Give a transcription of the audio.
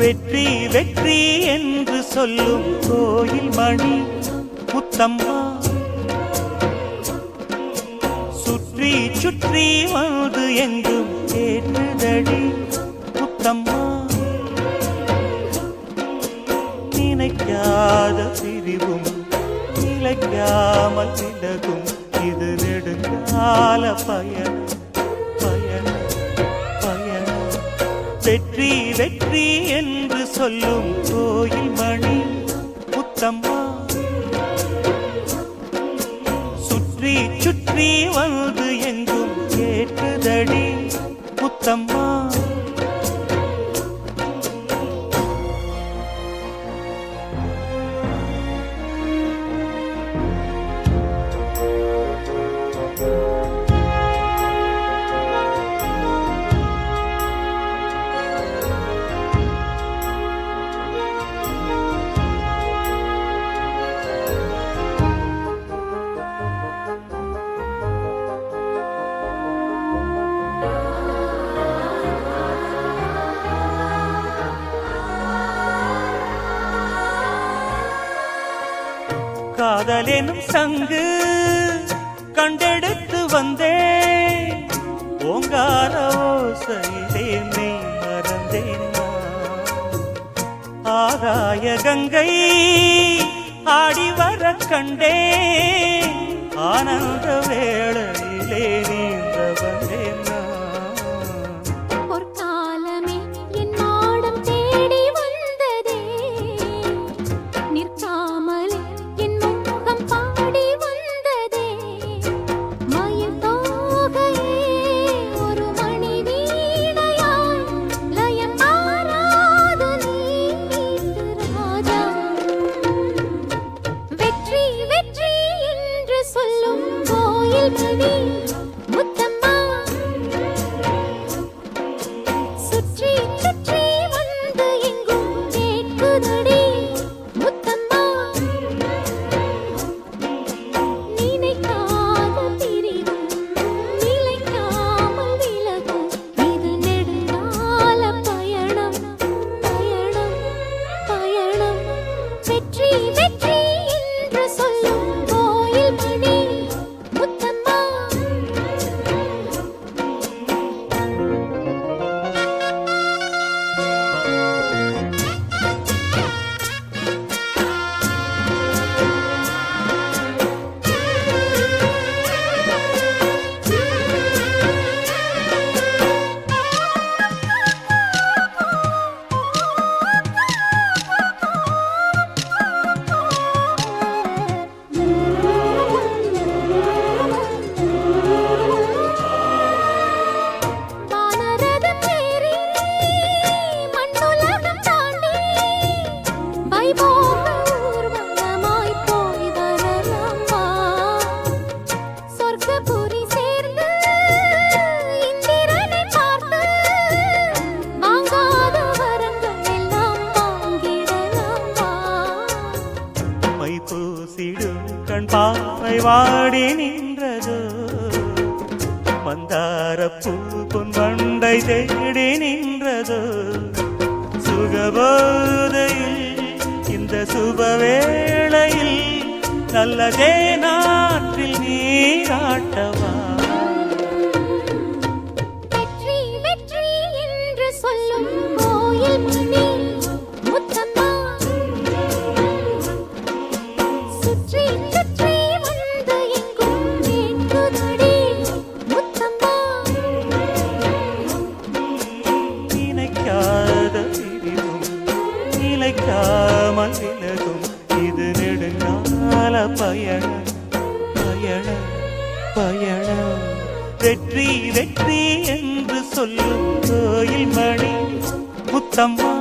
வெற்றி வெற்றி என்று சொல்லும் கோயில் மணி முத்தம்மா, சுற்றி சுற்றி வந்து எங்கும் கேட்டுதடி முத்தம்மா. நினைக்காத பிரிவும் நிலைக்காமல் விலகும் இது நெடுங்கால பயணம் பயணம் பயணம். வெற்றி வெற்றி என்று சொல்லும் கோயில் மணி முத்தம்மா, சுற்றி சுற்றி வந்து எங்கும் கேட்டுதடி முத்தம்மா. காதலெனும் சங்கு கண்டெடுத்து வந்தேன், ஓங்கார ஓசையிலே மெய் மறந்தேன். ஆகாய கங்கை ஆடி வர கண்டேன், ஆனந்த வேளையிலே நீந்த வந்தேன். பாவை வாடி நின்றதோ, மந்தாரப்பூ பொன் வண்டை தேடி நின்றதோ. சுகபோதையில் இந்த சுபவேளையில் நல்லதே நாற்றில் நீராட்டவா. வெற்றி வெற்றி என்று சொல்லும் கோயில் மணி முத்தம்மா, சுற்றி சுற்றி வந்து எங்கும் கேட்குதடி முத்தம்மா. நினைக்க சேராமல் விலகும் இது நெடுங்கால பயணம் பயணம் பயணம் வெற்றி வெற்றி என்று சொல்லும் கோயில் மணி முத்தம்மா